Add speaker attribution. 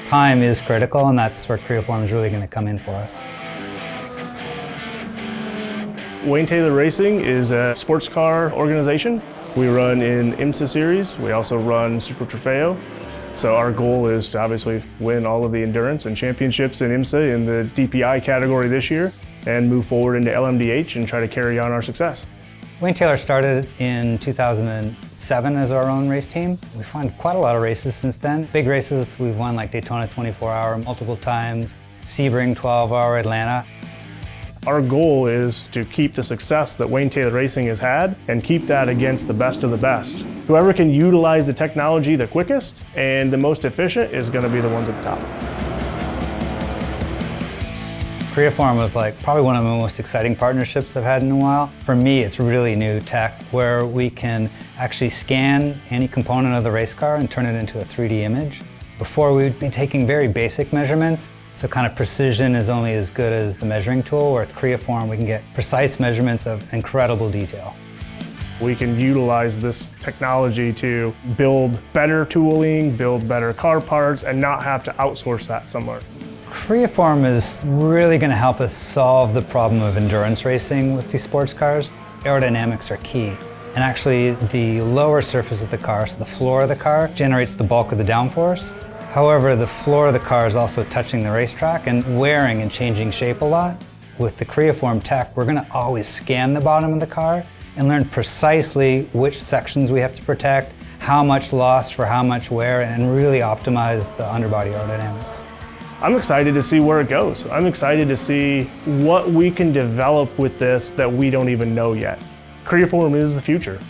Speaker 1: Time is critical, and that's where Creaform is really going to come in for us.
Speaker 2: Wayne Taylor Racing is a sports car organization. We run in IMSA series. We also run Super Trofeo. So our goal is to obviously win all of the endurance and championships in IMSA in the DPI category this year and move forward into LMDH and try to carry on our success.
Speaker 1: Wayne Taylor started in 2007 as our own race team. We've won quite a lot of races since then. Big races we've won, like Daytona 24-hour multiple times, Sebring 12-hour, Atlanta.
Speaker 2: Our goal is to keep the success that Wayne Taylor Racing has had and keep that against the best of the best. Whoever can utilize the technology the quickest and the most efficient is going to be the ones at the top.
Speaker 1: Creaform was probably one of the most exciting partnerships I've had in a while. For me, it's really new tech where we can actually scan any component of the race car and turn it into a 3D image. Before, we would be taking very basic measurements, so kind of precision is only as good as the measuring tool, where with Creaform we can get precise measurements of incredible detail.
Speaker 2: We can utilize this technology to build better tooling, build better car parts, and not have to outsource that somewhere.
Speaker 1: Creaform is really going to help us solve the problem of endurance racing with these sports cars. Aerodynamics are key. And actually, the lower surface of the car, so the floor of the car, generates the bulk of the downforce. However, the floor of the car is also touching the racetrack and wearing and changing shape a lot. With the Creaform tech, we're going to always scan the bottom of the car and learn precisely which sections we have to protect, how much loss for how much wear, and really optimize the underbody aerodynamics.
Speaker 2: I'm excited to see where it goes. I'm excited to see what we can develop with this that we don't even know yet. Creaform is the future.